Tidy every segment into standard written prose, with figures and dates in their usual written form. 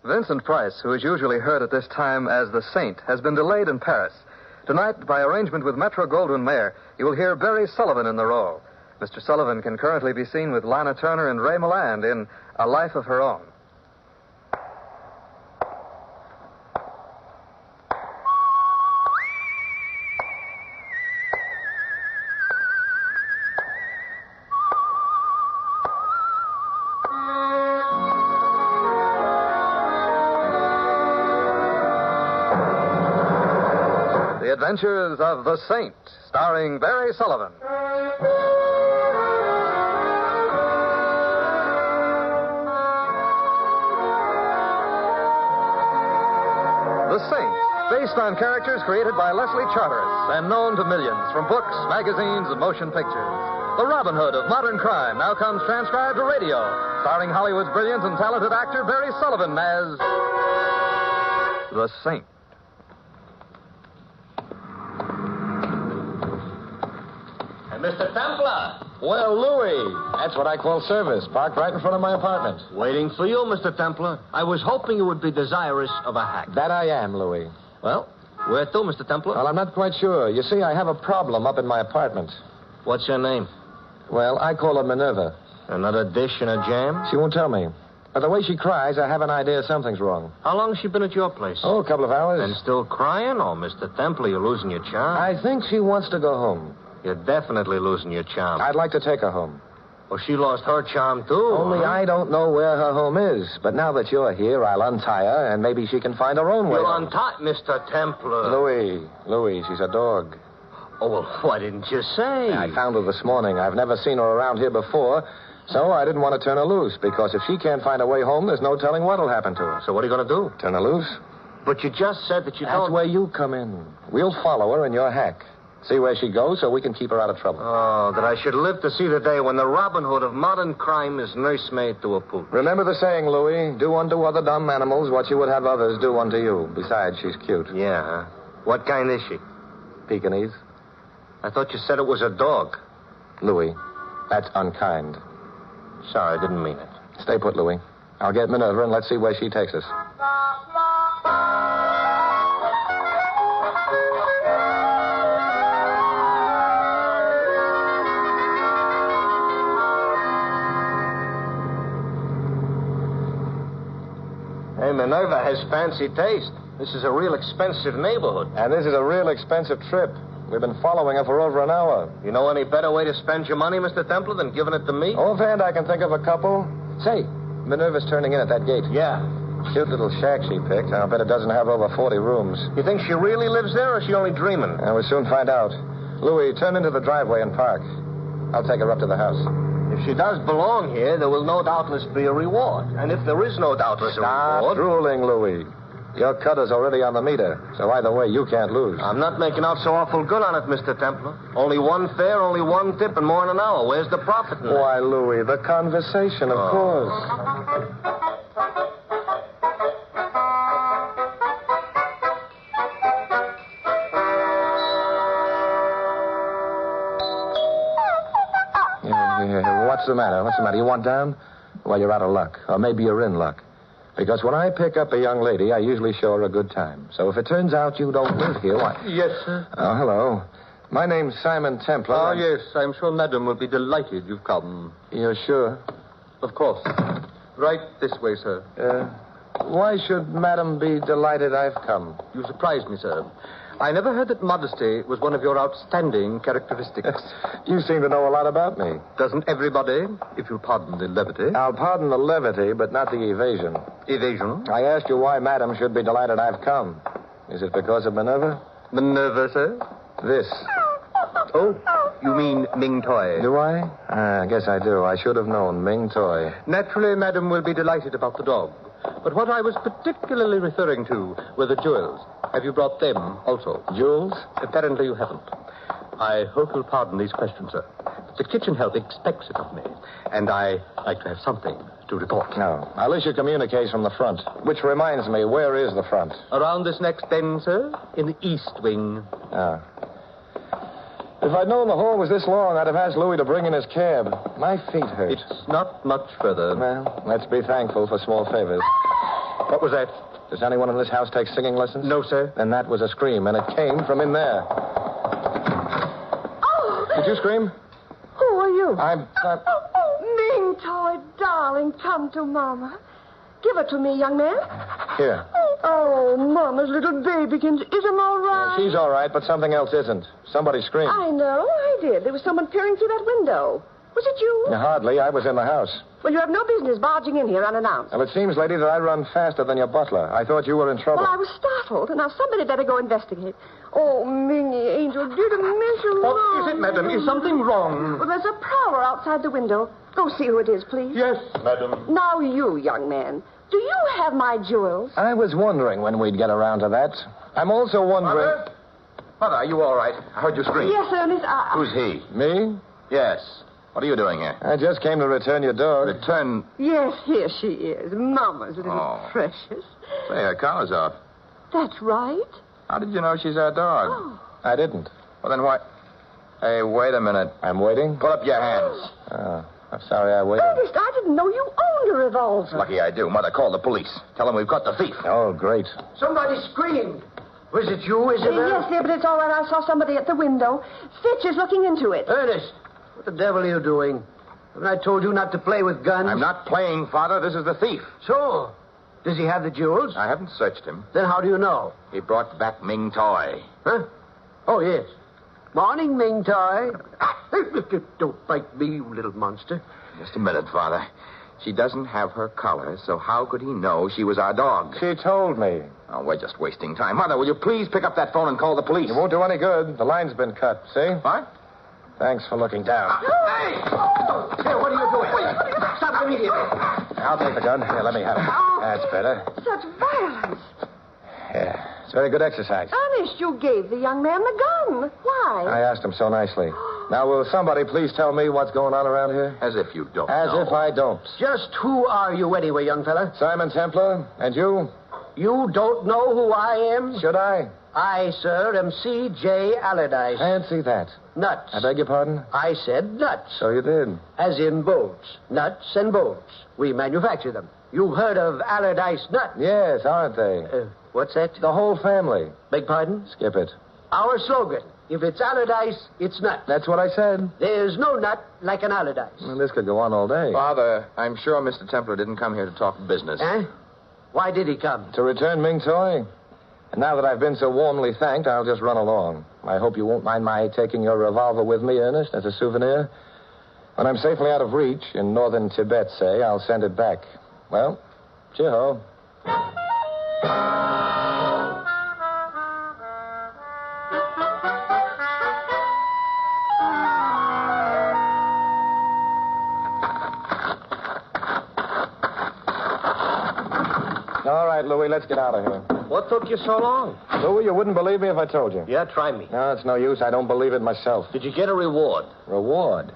Vincent Price, who is usually heard at this time as the Saint, has been delayed in Paris. Tonight, by arrangement with Metro-Goldwyn-Mayer, you will hear Barry Sullivan in the role. Mr. Sullivan can currently be seen with Lana Turner and Ray Milland in A Life of Her Own. The Adventures of the Saint, starring Barry Sullivan. The Saint, based on characters created by Leslie Charteris and known to millions from books, magazines, and motion pictures. The Robin Hood of modern crime now comes transcribed to radio, starring Hollywood's brilliant and talented actor Barry Sullivan as the Saint. Mr. Templar. Well, Louis, that's what I call service. Parked right in front of my apartment. Waiting for you, Mr. Templar. I was hoping you would be desirous of a hack. That I am, Louis. Well, where to, Mr. Templar? Well, I'm not quite sure. You see, I have a problem up in my apartment. What's your name? Well, I call her Minerva. Another dish and a jam? She won't tell me. But the way she cries, I have an idea something's wrong. How long has she been at your place? Oh, a couple of hours. And still crying? Oh, Mr. Templar, you're losing your charm. I think she wants to go home. You're definitely losing your charm. I'd like to take her home. Well, she lost her charm, too. Only huh? I don't know where her home is. But now that you're here, I'll untie her, and maybe she can find her own way. You'll untie Mr. Templar. Louis, she's a dog. Oh, well, why didn't you say? I found her this morning. I've never seen her around here before, so I didn't want to turn her loose, because if she can't find her way home, there's no telling what'll happen to her. So what are you going to do? Turn her loose? But you just said that you That's don't... where you come in. We'll follow her in your hack. See where she goes so we can keep her out of trouble. Oh, that I should live to see the day when the Robin Hood of modern crime is nursemaid to a poodle. Remember the saying, Louis, do unto other dumb animals what you would have others do unto you. Besides, she's cute. Yeah, huh? What kind is she? Pekingese. I thought you said it was a dog. Louis, that's unkind. Sorry, I didn't mean it. Stay put, Louis. I'll get Minerva and let's see where she takes us. Hey, Minerva has fancy taste. This is a real expensive neighborhood. And this is a real expensive trip. We've been following her for over an hour. You know any better way to spend your money, Mr. Templar, than giving it to me? Offhand, I can think of a couple. Say, Minerva's turning in at that gate. Yeah. Cute little shack she picked. I'll bet it doesn't have over 40 rooms. You think she really lives there, or is she only dreaming? We'll soon find out. Louis, turn into the driveway and park. I'll take her up to the house. If she does belong here, there will no doubtless be a reward. And if there is no doubtless a Stop reward... drooling, Louis. Your cut is already on the meter, so either way, you can't lose. I'm not making out so awful good on it, Mr. Templar. Only one fare, only one tip, and more in an hour. Where's the profit in that? Why, Louis, the conversation, of course. What's the matter? What's the matter? You want down? Well, you're out of luck. Or maybe you're in luck. Because when I pick up a young lady, I usually show her a good time. So if it turns out you don't live here, why... Yes, sir. Oh, hello. My name's Simon Templar. Oh, yes. I'm sure Madam will be delighted you've come. You're sure? Of course. Right this way, sir. Why should Madam be delighted I've come? You surprised me, sir. I never heard that modesty was one of your outstanding characteristics. You seem to know a lot about me. Doesn't everybody, if you'll pardon the levity? I'll pardon the levity, but not the evasion. Evasion? I asked you why Madam should be delighted I've come. Is it because of Minerva? Minerva, sir? This. Oh, you mean Ming Toy? Do I? I guess I do. I should have known. Ming Toy. Naturally, Madam will be delighted about the dog. But what I was particularly referring to were the jewels. Have you brought them also? Jewels? Apparently you haven't. I hope you'll pardon these questions, sir. But the kitchen help expects it of me, and I like to have something to report. No. I'll issue communiques from the front. Which reminds me, where is the front? Around this next bend, sir, in the east wing. Ah. If I'd known the hall was this long, I'd have asked Louis to bring in his cab. My feet hurt. It's not much further. Well, let's be thankful for small favors. What was that? Does anyone in this house take singing lessons? No, sir. Then that was a scream, and it came from in there. Oh! Did you scream? Who are you? I'm... Ming Toy, darling, come to Mama. Give it to me, young man. Here. Oh, Mama's little babykins. Is him all right? She's all right, but something else isn't. Somebody screamed. I know, I did. There was someone peering through that window. Was it you? Hardly. I was in the house. Well, you have no business barging in here unannounced. Well, it seems, lady, that I run faster than your butler. I thought you were in trouble. Well, I was startled, and now somebody better go investigate. Oh, Mingy, Angel, did a mission What wrong. is it, madam? Is something wrong? Well, there's a prowler outside the window. Go see who it is, please. Yes, madam. Now, you, young man, do you have my jewels? I was wondering when we'd get around to that. I'm also wondering... Mother, are you all right? I heard you scream. Yes, Ernest, Who's he? Me? Yes. What are you doing here? I just came to return your dog. Return. Yes, here she is. Mama's little precious. Say, her collar's off. That's right. How did you know she's our dog? Oh. I didn't. Well, then why... Hey, wait a minute. I'm waiting? Pull up your hands. Oh, I'm sorry I waited. Ernest, I didn't know you owned a revolver. Lucky I do. Mother, call the police. Tell them we've got the thief. Oh, great. Somebody screamed. Was it you, Isabel? Yes, dear, but it's all right. I saw somebody at the window. Fitch is looking into it. Ernest, what the devil are you doing? Haven't I told you not to play with guns? I'm not playing, Father. This is the thief. So, does he have the jewels? I haven't searched him. Then how do you know? He brought back Ming Toy. Huh? Oh, yes. Morning, Ming Toy. Don't bite me, you little monster. Just a minute, Father. She doesn't have her collar, so how could he know she was our dog? She told me. Oh, we're just wasting time. Mother, will you please pick up that phone and call the police? It won't do any good. The line's been cut. See? What? Thanks for looking down. Hey! Here, what are you doing? Stop immediately. I'll take the gun. Here, let me have it. That's better. Such violence. Yeah. It's very good exercise. Ernest, you gave the young man the gun. Why? I asked him so nicely. Now, will somebody please tell me what's going on around here? As if you don't As know. if I don't. Just who are you anyway, young fella? Simon Templar, and you? You don't know who I am? Should I? I, sir, am C.J. Allardyce. Fancy that. Nuts. I beg your pardon? I said nuts. So you did. As in bolts. Nuts and bolts. We manufacture them. You've heard of Allardyce nuts? Yes, aren't they? What's that? The whole family. Beg pardon? Skip it. Our slogan. If it's Allardyce, it's nuts. That's what I said. There's no nut like an Allardyce. Well, this could go on all day. Father, I'm sure Mr. Templar didn't come here to talk business. Eh? Why did he come? To return Ming Toy? And now that I've been so warmly thanked, I'll just run along. I hope you won't mind my taking your revolver with me, Ernest, as a souvenir. When I'm safely out of reach, in northern Tibet, say, I'll send it back. Well, cheer-ho. All right, Louis, let's get out of here. What took you so long? Louis, you wouldn't believe me if I told you. Yeah, try me. No, it's no use. I don't believe it myself. Did you get a reward? Reward?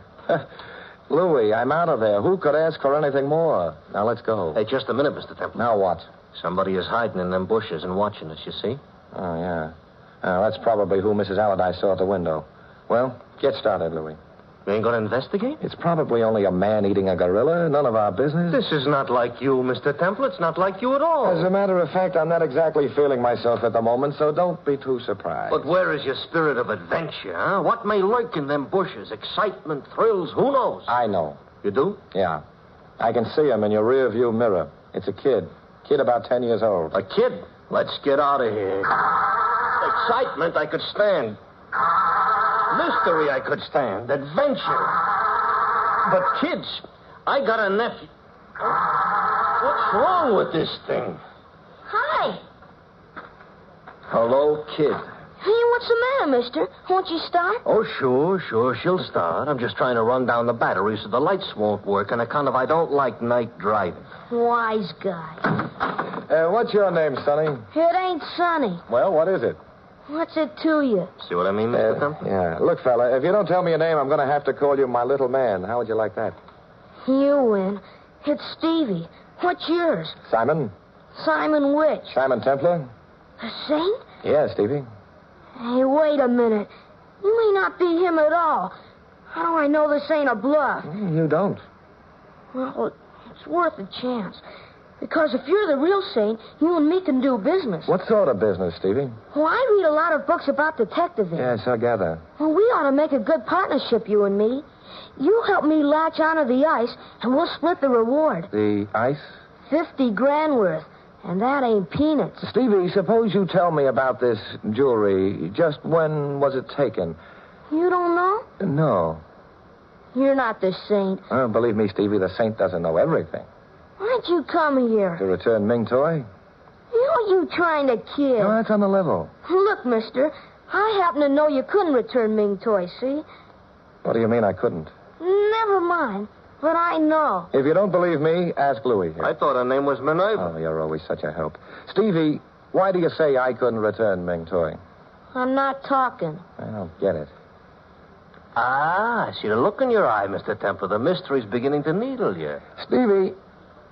Louis, I'm out of there. Who could ask for anything more? Now, let's go. Hey, just a minute, Mr. Temple. Now what? Somebody is hiding in them bushes and watching us, you see? Oh, yeah. That's probably who Mrs. Allardyce saw at the window. Well, get started, Louis. You ain't going to investigate? It's probably only a man eating a gorilla. None of our business. This is not like you, Mr. Temple. It's not like you at all. As a matter of fact, I'm not exactly feeling myself at the moment, so don't be too surprised. But where is your spirit of adventure, huh? What may lurk in them bushes? Excitement, thrills, who knows? I know. You do? Yeah. I can see him in your rear view mirror. It's a kid. Kid about 10 years old. A kid? Let's get out of here. Excitement I could stand. Mystery I could stand. Adventure. But kids, I got a nephew. What's wrong with this thing? Hi. Hello, kid. Hey, what's the matter, mister? Won't you start? Oh, sure. She'll start. I'm just trying to run down the battery so the lights won't work on account of I don't like night driving. Wise guy. What's your name, Sonny? It ain't sunny. Well, what is it? What's it to you? See what I mean, Mr. Temple? Yeah. Look, fella, if you don't tell me your name, I'm going to have to call you my little man. How would you like that? You win. It's Stevie. What's yours? Simon? Simon which? Simon Templar? The saint? Yeah, Stevie. Hey, wait a minute. You may not be him at all. How do I know this ain't a bluff? You don't. Well, it's worth a chance. Because if you're the real saint, you and me can do business. What sort of business, Stevie? Well, I read a lot of books about detectiving. Yes, I gather. Well, we ought to make a good partnership, you and me. You help me latch onto the ice, and we'll split the reward. The ice? 50 grand worth. And that ain't peanuts. Stevie, suppose you tell me about this jewelry. Just when was it taken? You don't know? No. You're not the saint. Oh, believe me, Stevie, the saint doesn't know everything. Why'd you come here? To return Ming Toy? Who are you trying to kid? No, that's on the level. Look, mister, I happen to know you couldn't return Ming Toy, see? What do you mean I couldn't? Never mind. But I know. If you don't believe me, ask Louie here. I thought her name was Minerva. Oh, you're always such a help. Stevie, why do you say I couldn't return Ming Toy? I'm not talking. I don't get it. Ah, I see the look in your eye, Mr. Templar. The mystery's beginning to needle you. Stevie,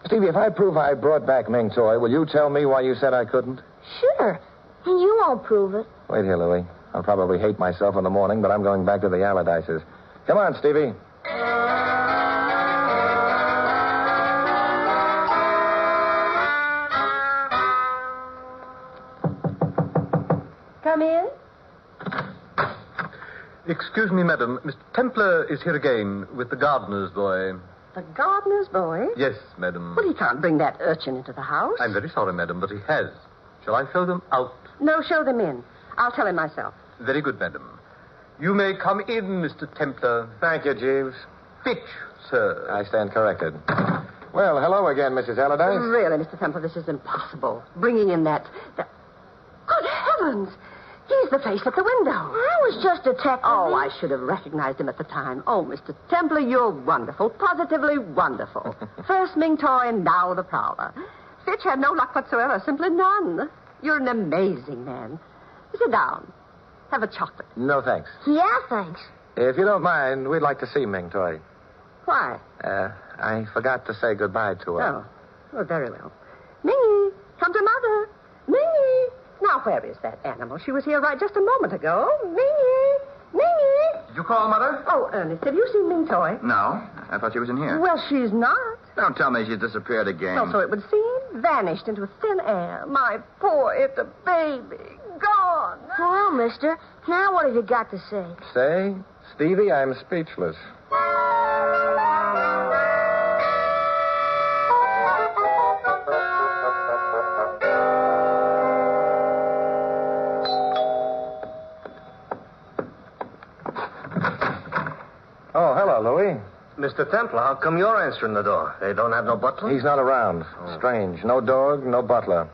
if I prove I brought back Ming Toy, will you tell me why you said I couldn't? Sure. And you won't prove it. Wait here, Louie. I'll probably hate myself in the morning, but I'm going back to the Allardyces. Come on, Stevie. Come in. Excuse me, madam. Mr. Templar is here again with the gardener's boy. The gardener's boy? Yes, madam. But he can't bring that urchin into the house. I'm very sorry, madam, but he has. Shall I show them out? No, show them in. I'll tell him myself. Very good, madam. You may come in, Mr. Templar. Thank you, Jeeves. Fitch, sir. I stand corrected. Well, hello again, Mrs. Allardyce. Really, Mr. Temple, this is impossible. Bringing in that... Good heavens! He's the face at the window. I was just a detective. Oh, I should have recognized him at the time. Oh, Mr. Templar, you're wonderful. Positively wonderful. First Ming Toy and now the Prowler. Fitch had no luck whatsoever. Simply none. You're an amazing man. Sit down. Have a chocolate. No, thanks. Yeah, thanks. If you don't mind, we'd like to see Ming Toy. Why? I forgot to say goodbye to her. Oh, well, very well. Mingy, come to Mother. Mingy. Now, where is that animal? She was here right just a moment ago. Mingy. Mingy. Did you call, Mother? Oh, Ernest, have you seen Ming Toy? No. I thought she was in here. Well, she's not. Don't tell me she's disappeared again. Well, so it would seem. Vanished into thin air. My poor little baby. Gone. Well, mister, now what have you got to say? Say, Stevie, I'm speechless. Oh, hello, Louie. Mr. Templar, how come you're answering the door? They don't have no butler? He's not around. Strange. No dog, no butler.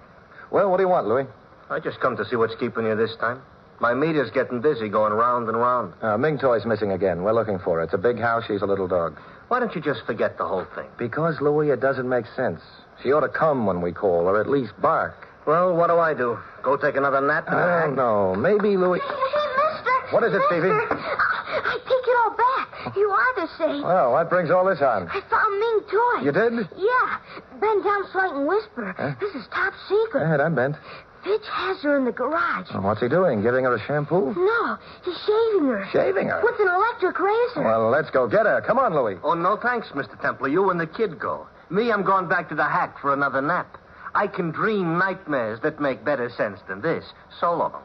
Well, what do you want, Louie? I just come to see what's keeping you this time. My meter's getting busy going round and round. Ming Toy's missing again. We're looking for her. It's a big house. She's a little dog. Why don't you just forget the whole thing? Because, Louie, it doesn't make sense. She ought to come when we call, or at least bark. Well, what do? Go take another nap? Oh, no. Maybe, Louie... Hey, mister. What is it, Stevie? I take it all back. You are the saint. Well, what brings all this on? I found Ming Toy. You did? Yeah. Bend down slight and whisper. Huh? This is top secret. Go ahead, I'm bent. Fitch has her in the garage. Oh, what's he doing? Giving her a shampoo? No, he's shaving her. Shaving her? With an electric razor. Well, let's go get her. Come on, Louie. Oh, no thanks, Mr. Templar. You and the kid go. Me, I'm going back to the hack for another nap. I can dream nightmares that make better sense than this. So long.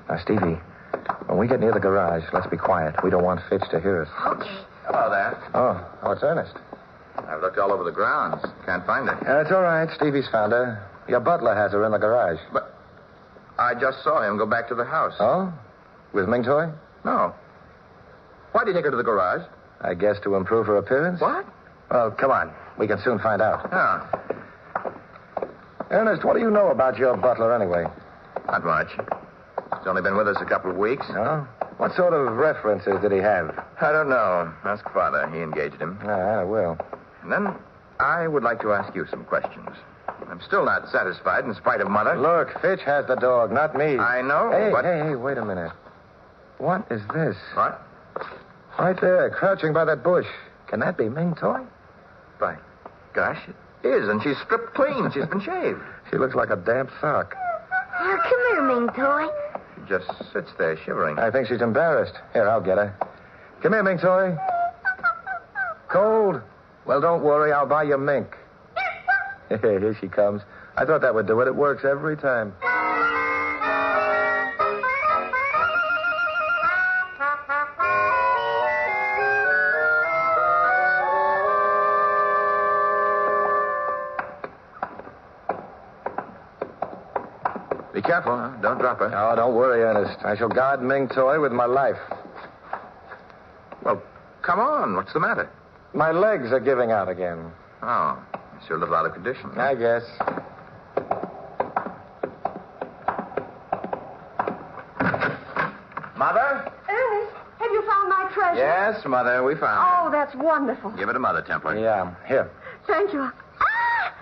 Now, Stevie, when we get near the garage, let's be quiet. We don't want Fitch to hear us. Okay. Hello there. Oh, it's Ernest. I've looked all over the grounds. Can't find her. It's all right. Stevie's found her. Your butler has her in the garage. But I just saw him go back to the house. Oh? With Ming Toy? No. Why did he take her to the garage? I guess to improve her appearance? What? Well, come on. We can soon find out. Oh, Ernest, what do you know about your butler anyway? not much. He's only been with us a couple of weeks. No? What sort of references did he have? I don't know. Ask Father. He engaged him. I will. And then I would like to ask you some questions. I'm still not satisfied in spite of Mother. Look, Fitch has the dog, not me. I know, Hey, but... hey, wait a minute. What is this? What? Right there, crouching by that bush. Can that be Ming Toy? By gosh, it is, and she's stripped clean. She's been shaved. She looks like a damp sock. Come here, Ming Toy. She just sits there shivering. I think she's embarrassed. Here, I'll get her. Come here, Mink Toy. Cold? Well, don't worry. I'll buy you mink. Here she comes. I thought that would do it. It works every time. Be careful, huh? Don't drop her. Oh, don't worry, Ernest. I shall guard Ming Toy with my life. Well, come on. What's the matter? My legs are giving out again. Oh, you're a little out of condition. Huh? I guess. Mother? Ernest, have you found my treasure? Yes, Mother, we found Oh, that's wonderful. it. Give it to Mother, Templar. Yeah, here. Thank you. Ah!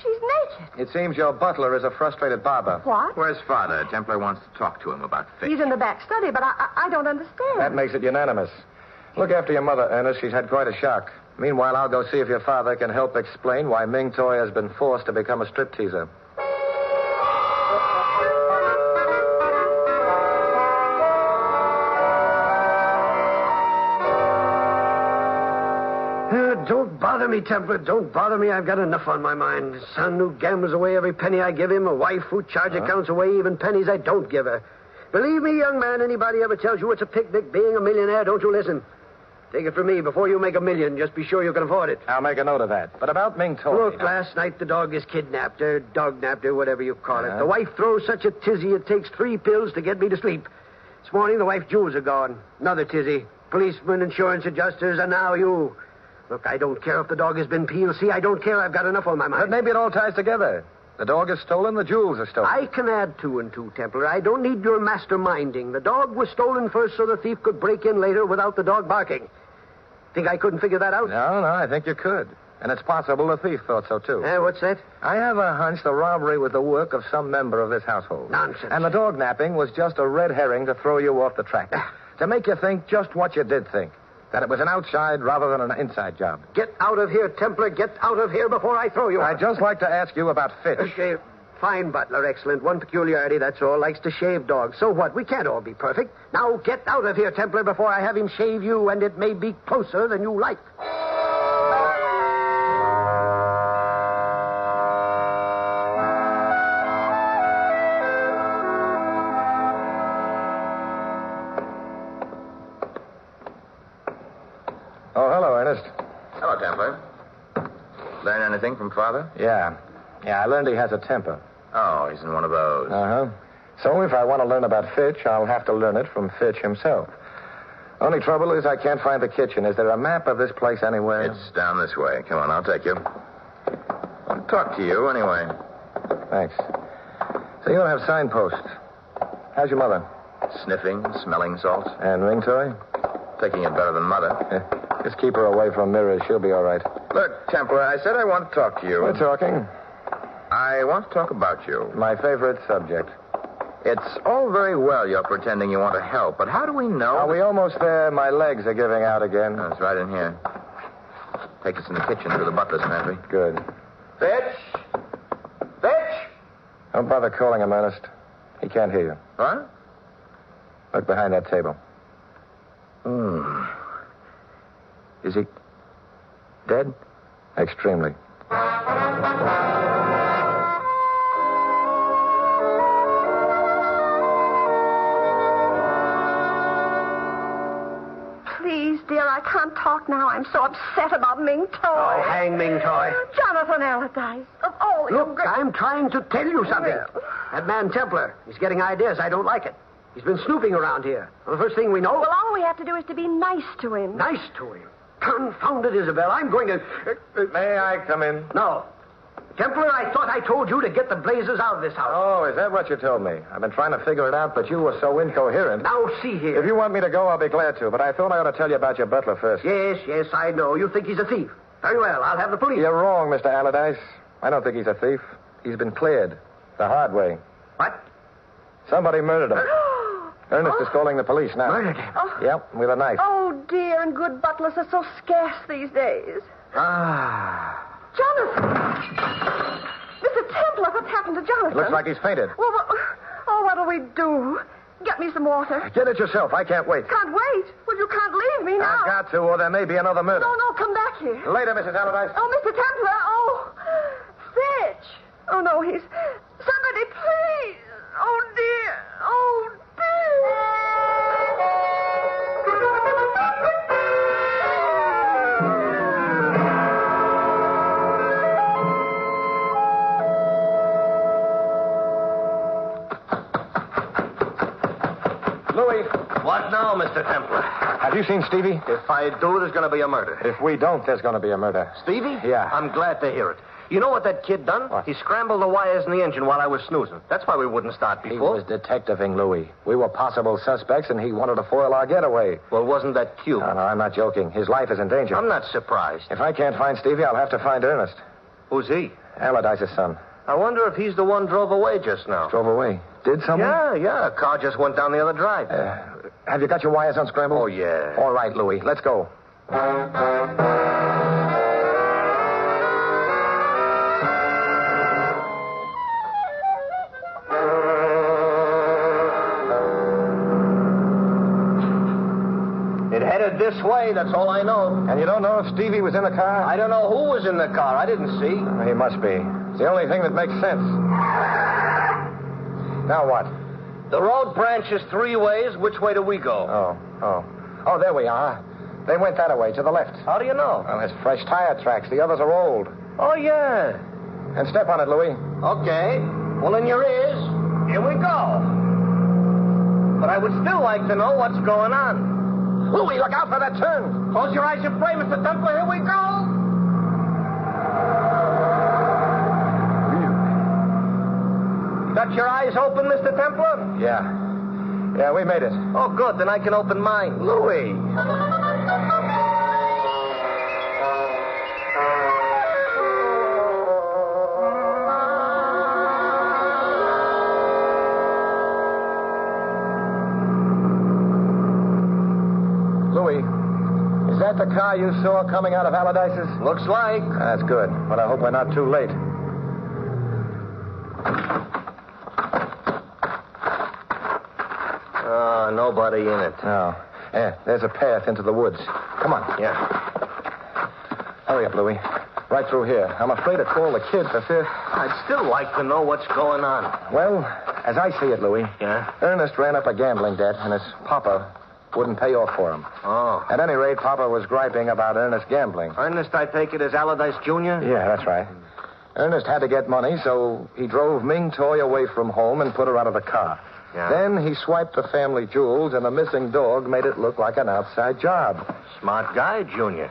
She's naked. It seems your butler is a frustrated barber. What? Where's Father? Templar wants to talk to him about fish. He's in the back study, but I don't understand. That makes it unanimous. Look after your mother, Ernest. She's had quite a shock. Meanwhile, I'll go see if your father can help explain why Ming Toy has been forced to become a stripteaser. Don't bother me, Templar. Don't bother me. I've got enough on my mind. A son who gambles away every penny I give him, a wife who charge accounts away even pennies I don't give her. Believe me, young man, anybody ever tells you it's a picnic being a millionaire, don't you listen. Take it from me, before you make $1 million, just be sure you can afford it. I'll make a note of that. But about Ming Toy... Look, last night the dog is kidnapped, or dog-napped, or whatever you call it. The wife throws such a tizzy it takes 3 pills to get me to sleep. This morning the wife's jewels are gone. Another tizzy. Policemen, insurance adjusters, and now you. Look, I don't care if the dog has been peeled. See, I don't care. I've got enough on my mind. But maybe it all ties together. The dog is stolen, the jewels are stolen. I can add 2 and 2, Templar. I don't need your masterminding. The dog was stolen first so the thief could break in later without the dog barking. Think I couldn't figure that out? No, I think you could. And it's possible the thief thought so, too. What's that? I have a hunch the robbery was the work of some member of this household. Nonsense. And the dog napping was just a red herring to throw you off the track. To make you think just what you did think. That it was an outside rather than an inside job. Get out of here, Templar. Get out of here before I throw you. I'd just like to ask you about Fitch. Okay, fine, Butler. Excellent. One peculiarity, that's all. Likes to shave dogs. So what? We can't all be perfect. Now get out of here, Templar, before I have him shave you, and it may be closer than you like. Oh, hello, Ernest. Hello, Templar. Learn anything from Father? Yeah, I learned he has a temper. Oh, he's in one of those. Uh-huh. So if I want to learn about Fitch, I'll have to learn it from Fitch himself. Only trouble is I can't find the kitchen. Is there a map of this place anywhere? It's down this way. Come on, I'll take you. I'll talk to you anyway. Thanks. So you don't have signposts. How's your mother? Sniffing, smelling salts. And Ming Toy? Taking it better than Mother. Just keep her away from mirrors. She'll be all right. Look, Templar, I said I want to talk to you. We're talking. I want to talk about you. My favorite subject. It's all very well you're pretending you want to help, but how do we know? Are we almost there? My legs are giving out again. Oh, it's right in here. Take us in the kitchen through the butler's pantry. Good. Fitch! Fitch! Don't bother calling him, Ernest. He can't hear you. What? Look behind that table. Is he dead? Extremely. Please, dear, I can't talk now. I'm so upset about Ming Toy. Oh, hang Ming Toy. Jonathan Allardyce. Of all the Look, I'm trying to tell you something. That man Templar, he's getting ideas. I don't like it. He's been snooping around here. Well, the first thing we know... Well, all we have to do is to be nice to him. Nice to him? Confound it, Isabel. I'm going to... May I come in? No. Templar, I thought I told you to get the blazes out of this house. Oh, is that what you told me? I've been trying to figure it out, but you were so incoherent. Now, see here. If you want me to go, I'll be glad to, but I thought I ought to tell you about your butler first. Yes, I know. You think he's a thief. Very well, I'll have the police. You're wrong, Mr. Allardyce. I don't think he's a thief. He's been cleared. The hard way. What? Somebody murdered him. Ernest is calling the police now. Murdered him? Yep, with a knife. Oh, dear, and good butlers are so scarce these days. Ah. Jonathan! Mr. Templar, what's happened to Jonathan? It looks like he's fainted. Well, what'll we do? Get me some water. Get it yourself. I can't wait. Can't wait. Well, you can't leave me now. I've got to, or there may be another murder. No, come back here. Later, Mrs. Allardyce. Oh, Mr. Templar. Oh, Fitch. Oh, no, he's... Somebody, please. Oh, dear. Oh, Louis, What now, Mr. Templar? have you seen Stevie? If I do, there's going to be a murder. If we don't, there's going to be a murder. Stevie? Yeah. I'm glad to hear it. You know what that kid done? What? He scrambled the wires in the engine while I was snoozing. That's why we wouldn't start He before. was detectiving Louis. We were possible suspects, and he wanted to foil our getaway. Well, wasn't that cute? No, I'm not joking. His life is in danger. I'm not surprised. If I can't find Stevie, I'll have to find Ernest. Who's he? Allardyce's son. I wonder if he's the one drove away just now. Drove away. Did someone? Yeah. A car just went down the other drive. Have you got your wires unscrambled? Oh, yeah. All right, Louis. Let's go. It headed this way, that's all I know. And you don't know if Stevie was in the car? I don't know who was in the car. I didn't see. He must be. It's the only thing that makes sense. Now what? The road branches three ways. Which way do we go? Oh, there we are. They went that way, to the left. How do you know? Well, there's fresh tire tracks. The others are old. Oh, yeah. And step on it, Louis. Okay. Well, in your ears, here we go. But I would still like to know what's going on. Louis, look out for that turn. Close your eyes and pray, Mr. Templar. Here we go. Got your eyes open, Mr. Templar? Yeah, we made it. Oh, good. Then I can open mine. Louis. Louis, is that the car you saw coming out of Allardyce's? Looks like. That's good, but I hope we're not too late. Nobody in it. No. Yeah, there's a path into the woods. Come on. Yeah. Hurry up, Louis. Right through here. I'm afraid to call the kid for fear. I'd still like to know what's going on. Well, as I see it, Louis, Yeah? Ernest ran up a gambling debt, and his papa wouldn't pay off for him. Oh. At any rate, Papa was griping about Ernest gambling. Ernest, I take it, is Allardyce Jr.? Yeah, that's right. Ernest had to get money, so he drove Ming Toy away from home and put her out of the car. Yeah. Then he swiped the family jewels, and the missing dog made it look like an outside job. Smart guy, Junior.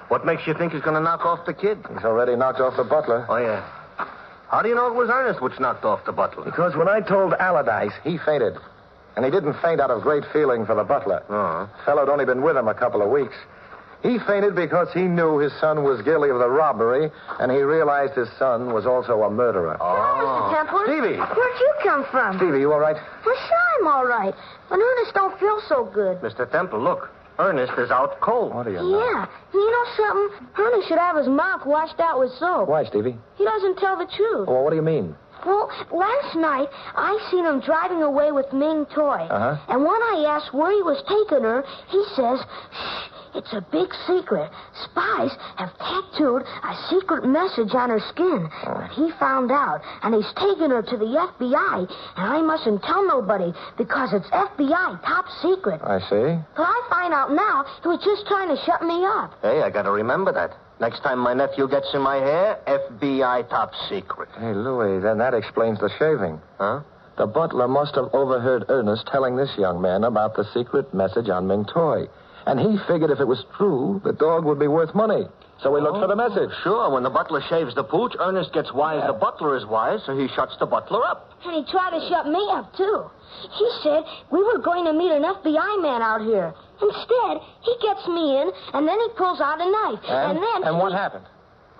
What makes you think he's going to knock off the kid? He's already knocked off the butler. Oh, yeah. How do you know it was Ernest which knocked off the butler? Because when I told Allardyce, he fainted. And he didn't faint out of great feeling for the butler. Uh-huh. Fellow'd only been with him a couple of weeks. He fainted because he knew his son was guilty of the robbery, and he realized his son was also a murderer. Mr. Templar. Stevie. Where'd you come from? Stevie, you all right? Well, sure, I'm all right. But Ernest don't feel so good. Mr. Temple, look. Ernest is out cold. What do you know? Yeah. You know something? Ernest should have his mouth washed out with soap. Why, Stevie? He doesn't tell the truth. Well, what do you mean? Well, last night, I seen him driving away with Ming Toy. Uh-huh. And when I asked where he was taking her, he says, shh, it's a big secret. Spies have tattooed a secret message on her skin. But he found out, and he's taking her to the FBI. And I mustn't tell nobody, because it's FBI top secret. I see. But I find out now he was just trying to shut me up. Hey, I got to remember that. Next time my nephew gets in my hair, FBI top secret. Hey, Louis, then that explains the shaving. Huh? The butler must have overheard Ernest telling this young man about the secret message on Ming Toy. And he figured if it was true, the dog would be worth money. So he looked for the message. Sure, when the butler shaves the pooch, Ernest gets wise. The butler is wise, so he shuts the butler up. And he tried to shut me up, too. He said we were going to meet an FBI man out here. Instead, he gets me in, and then he pulls out a knife. And what happened?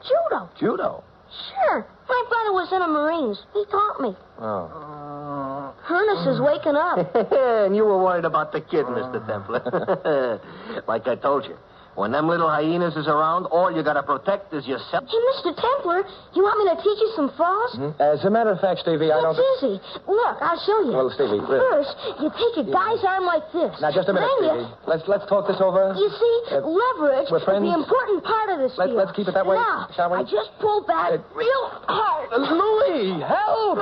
Judo. Judo. Sure. My brother was in the Marines. He taught me. Oh. Ernest is waking up. And you were worried about the kid, Mr. Templar. Like I told you, When them little hyenas is around, all you gotta protect is yourself. Hey, Mr. Templar, you want me to teach you some frost? As a matter of fact, Stevie, I don't... It's easy. Look, I'll show you. Well, Stevie, First, you take a guy's arm like this. Now, just a minute, Then Stevie. Let's talk this over. You see, leverage is we're friends. the important part of this deal. Let's keep it that way, Now, shall we? I just pull back real hard. Louis, help!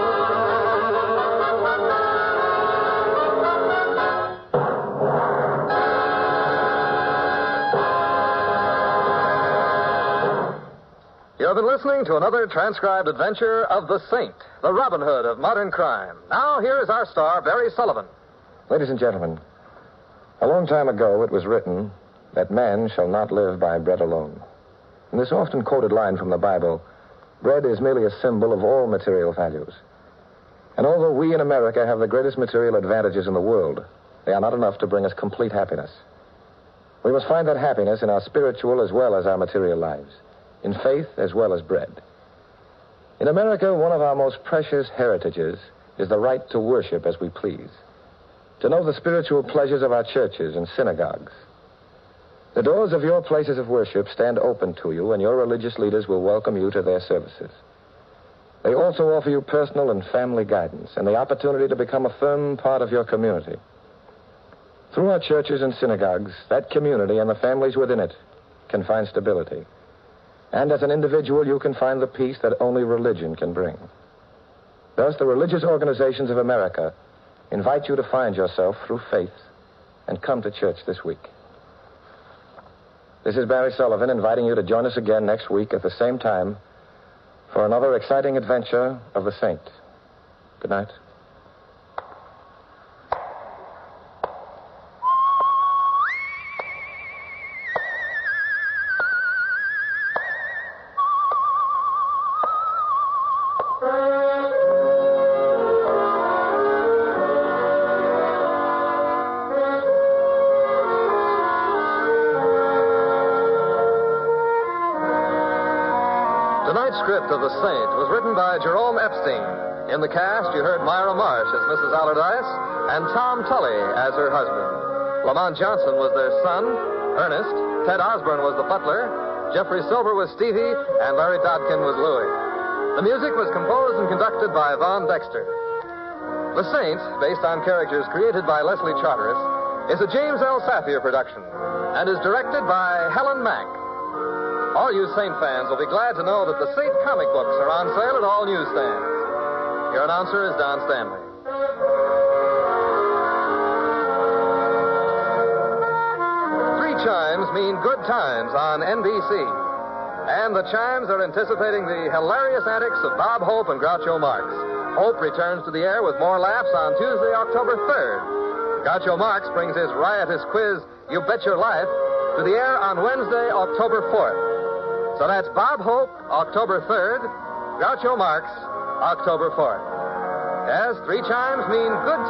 You've been listening to another transcribed adventure of the Saint, the Robin Hood of modern crime. Now, here is our star, Barry Sullivan. Ladies and gentlemen, a long time ago it was written that man shall not live by bread alone. In this often quoted line from the Bible, bread is merely a symbol of all material values. And although we in America have the greatest material advantages in the world, they are not enough to bring us complete happiness. We must find that happiness in our spiritual as well as our material lives, in faith as well as bread. In America, one of our most precious heritages is the right to worship as we please, to know the spiritual pleasures of our churches and synagogues. The doors of your places of worship stand open to you, and your religious leaders will welcome you to their services. They also offer you personal and family guidance and the opportunity to become a firm part of your community. Through our churches and synagogues, that community and the families within it can find stability. And as an individual, you can find the peace that only religion can bring. Thus, the religious organizations of America invite you to find yourself through faith and come to church this week. This is Barry Sullivan inviting you to join us again next week at the same time for another exciting adventure of the Saint. Good night. Tonight's script of The Saint was written by Jerome Epstein. In the cast, you heard Myra Marsh as Mrs. Allardyce and Tom Tully as her husband. Lamont Johnson was their son, Ernest. Ted Osborne was the butler. Jeffrey Silver was Stevie, and Larry Dodkin was Louis. The music was composed and conducted by Von Dexter. The Saint, based on characters created by Leslie Charteris, is a James L. Safier production and is directed by Helen Mack. All you Saint fans will be glad to know that the Saint comic books are on sale at all newsstands. Your announcer is Don Stanley. Three chimes mean good times on NBC. And the chimes are anticipating the hilarious antics of Bob Hope and Groucho Marx. Hope returns to the air with more laughs on Tuesday, October 3rd. Groucho Marx brings his riotous quiz, You Bet Your Life, to the air on Wednesday, October 4th. So that's Bob Hope, October 3rd, Groucho Marx, October 4th. Yes, three chimes mean good times.